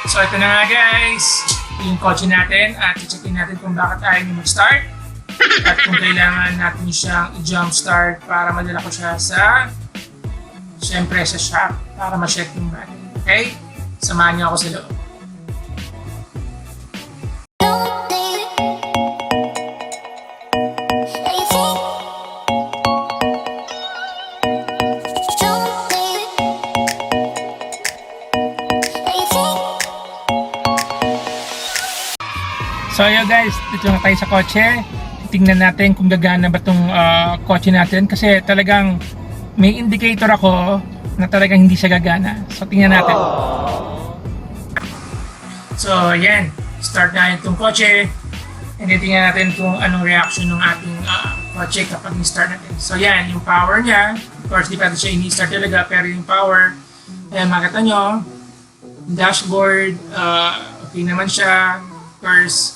So ito na nga guys, yung kotse natin at i-checkin natin kung bakit ayaw niya mag-start at kung kailangan natin siyang i-jump start para madala ko siya sa syempre sa shop para ma-check yung battery. Okay? Samahan niyo ako sa loob. So ayun guys, dito na tayo sa kotse. Tingnan natin kung gagana ba itong kotse natin kasi talagang may indicator ako na talagang hindi siya gagana. So tingnan natin. So ayan, start na itong kotse. And then tingnan natin kung anong reaction ng ating kotse kapag ni-start natin. So yan, yung power niya. Of course, di pa siya ini-start talaga pero yung power, ayan makita nyo, dashboard, okay naman siya. Of course,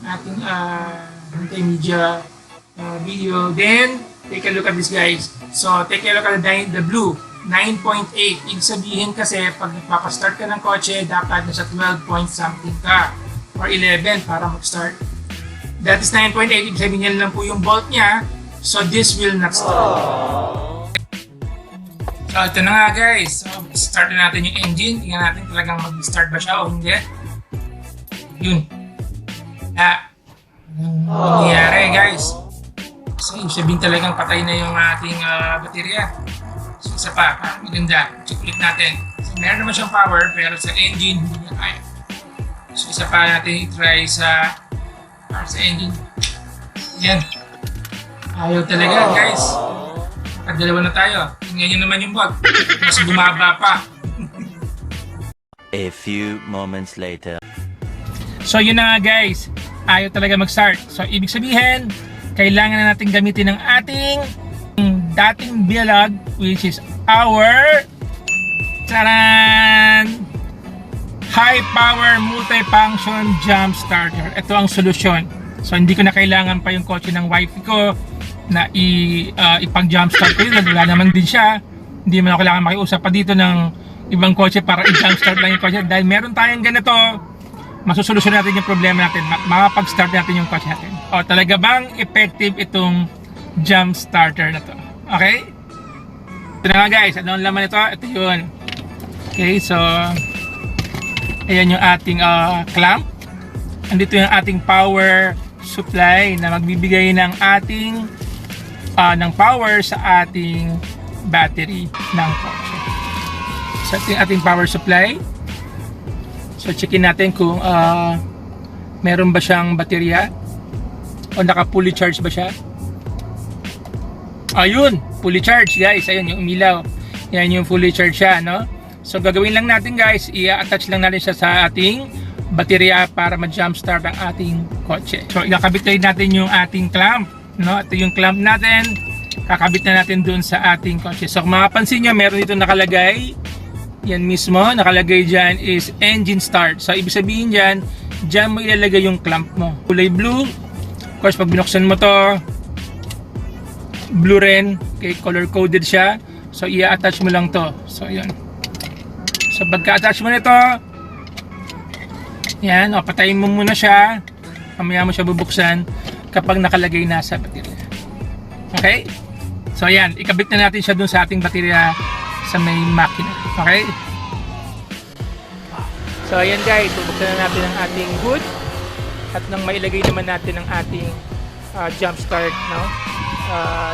ating multimedia video. Then, take a look at this guys. So, take a look at the blue. 9.8. Ibig sabihin kasi, pag nagpapastart ka ng kotse, dapat nasa 12 point something ka. Or 11 para mag-start. That is 9.8. Ibig sabihin yan lang po yung volt niya. So, this will not start. So, ito na nga guys. So, start na natin yung engine. Tingnan natin talagang mag-start ba siya o hindi. Yun. Nangyayari guys. So, ibig sabihin talagang patay na yung ating baterya. So, isa pa, maganda. Check ulit natin. So, meron naman siyang power pero sa engine, hindi niya kaya. So, isa pa natin i-try sa engine. Yan. Ayaw talaga guys. Pagdalawa na tayo. Tingnan nyo naman yung bot. Mas bumaba pa. A few moments later. So yun na nga guys, ayaw talaga mag-start. So ibig sabihin, kailangan na natin gamitin ng ating dating bilog, which is our taran! High power multifunction jump starter. Ito ang solusyon. So hindi ko na kailangan pa yung kotse ng wifi ko na ipang jump start ko yun. Wala naman din siya. Hindi mo na kailangan makiusap pa dito ng ibang kotse para i-jump start lang yung kotse. Dahil meron tayong ganito, masusolusyon natin yung problema natin, makapag-start natin yung kotse natin. O, talaga bang effective itong jump starter na to? Okay? Ito na nga guys, ano ang laman ito? Ito yun. Okay, so ayan yung ating clamp. Andito yung ating power supply na magbibigay ng ating ng power sa ating battery ng kotse. So ito yung ating power supply. So checkin natin kung meron ba siyang baterya o naka-fully charge ba siya. Ayun, fully charge guys. Ayun yung umilaw. Yan yung fully charge siya, no? So gagawin lang natin guys, i-attach lang natin siya sa ating baterya para ma-jump start ang ating kotse. So ikakabit natin yung ating clamp, no? Ito yung clamp natin. Kakabit na natin dun sa ating kotse. So kung mapapansin nyo, meron dito nakalagay. Yan mismo, nakalagay dyan is engine start. So, ibig sabihin dyan, dyan mo ilalagay yung clamp mo. Kulay blue. Of course, pag binuksan mo to, blue rin. Okay, color-coded siya. So, i-attach mo lang to. So, yun. So, pagka-attach mo nito, yan, o, patayin mo muna siya. Mamaya mo siya bubuksan kapag nakalagay na sa baterya. Okay? So, yan. Ikabit na natin siya dun sa ating baterya sa may makina. Okay? So ayan guys, bubuksan na natin ang ating hood at nang mailagay naman natin ang ating jump start, no?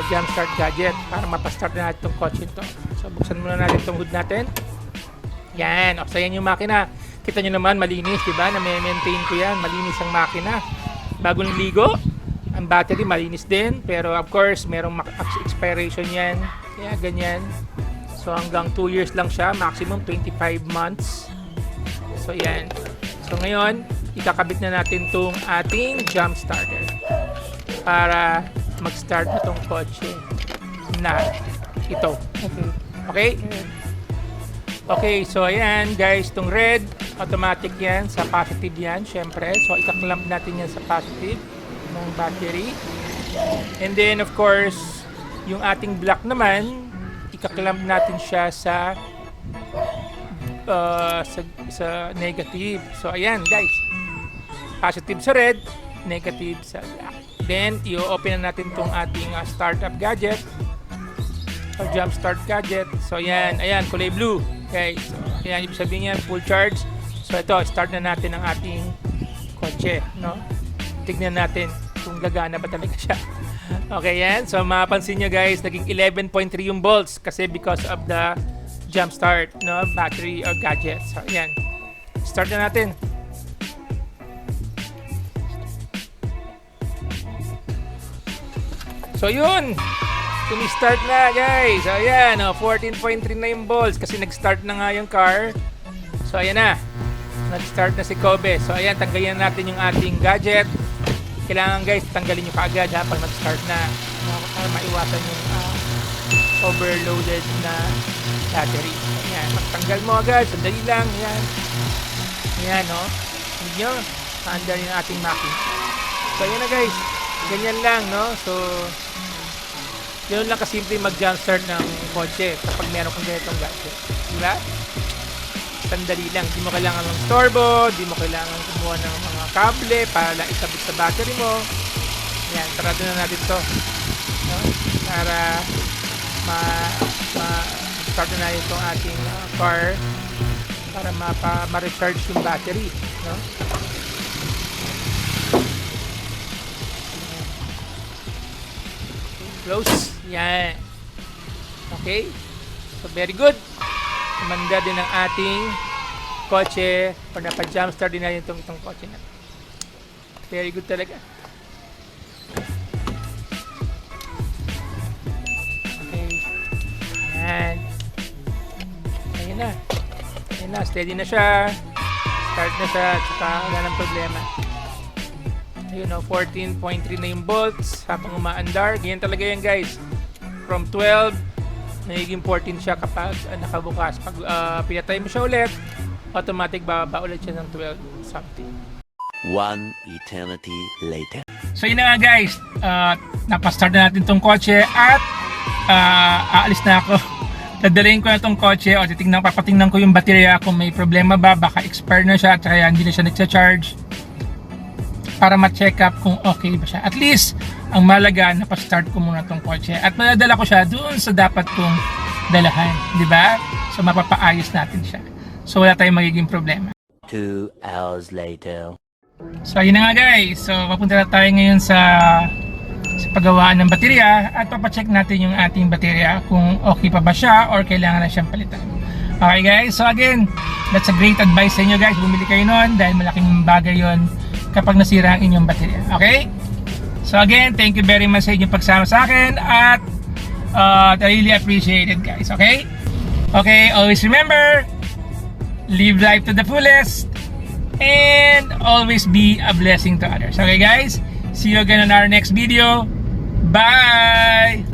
Jump start gadget para mapastart na natin itong kotse ito. So buksan muna natin itong hood natin. Yan, so yan yung makina. Kita nyo naman, malinis, diba? Na-maintain ko yan, malinis ang makina. Bagong ligo, ang battery malinis din, pero of course merong expiration yan, kaya ganyan. So hanggang 2 years lang siya, maximum 25 months. So yan. So ngayon, ikakabit na natin tong ating jump starter para mag-start na tong kotse na ito. Okay? Okay, so ayan guys, tong red, automatic yan, sa positive yan, syempre. So ikaklamp natin yan sa positive ng battery. And then of course, yung ating black naman, ikaklamp natin siya sa sa negative. So ayan guys, positive sa red, negative sa black. Then i-open na natin tong ating startup gadget or jump start gadget. So ayan, kulay blue. Okay, so ayan, ibig sabihin yan, full charge. So ito, start na natin ang ating kotse, no? Tignan natin kung gagana ba talaga siya. Okay yan, so mapapansin nyo guys, naging 11.3 yung volts kasi because of the jump start, no, battery or gadget. So ayan, start na natin. So yun, sumi-start na guys. So ayan, 14.3 na yung volts kasi nag-start na nga yung car. So ayan na, nag-start na si Kobe. So ayan, tanggalin natin yung ating gadget. Kailangan guys, tanggalin nyo kaagad pag nag-start na, para maiwasan yung overloaded na battery. Ayan, magtanggal mo agad, sandali lang. Ayan, ayan no, hindi nyo maandar yung ating makina. So ayan na guys, ganyan lang, no. So yun lang kasimple mag-jump start ng kotse kapag meron kang ganitong gadget, diba? Sandali lang, di mo kailangan ng storbo, di mo kailangan kumuha ng mga kable para ikabit sa battery mo. Yan, sarado na natin to, no? Para start na natin itong ating car para ma-recharge yung battery, no? Close. Yan. Okay. So, very good. Kumanda din ang ating kotse o napa-jumpstart din natin itong kotse na. Very good talaga. Okay. Yan. Ayan na. Ayan na. Steady na siya. Start na siya. Tsaka wala ng problema. Ayun o, 14.3 na yung volts habang umaandar. Ganyan talaga yan guys. From 12, nagiging 14 siya kapag nakabukas. Pag pinatay mo siya ulit, automatic bababa ulit siya ng 12 something. One eternity later. So yun na nga guys, napastart na natin tong kotse at aalis na ako. Dadalhin ko na tong kotse o papatingnan ko yung baterya kung may problema ba, baka expire na siya at kaya hindi na siya nagsa-charge, para ma-check up kung okay ba siya. At least, ang malaga, napastart ko muna tong kotse at madadala ko siya doon sa dapat kong dalahan, di ba? So mapapaayos natin siya. So wala tayong magiging problema. 2 hours later. So ayun na nga guys. So papunta na tayo ngayon sa paggawaan ng baterya at papacheck natin yung ating baterya kung okay pa ba siya or kailangan na siyang palitan. Okay guys, so again, that's a great advice sa inyo guys. Bumili kayo nun dahil malaking bagay yon kapag nasira ang inyong baterya. Okay? So again, thank you very much sa inyong pagsama sa akin at I really appreciate it guys. Okay? Okay, always remember, live life to the fullest and always be a blessing to others. Okay guys? See you again on our next video. Bye!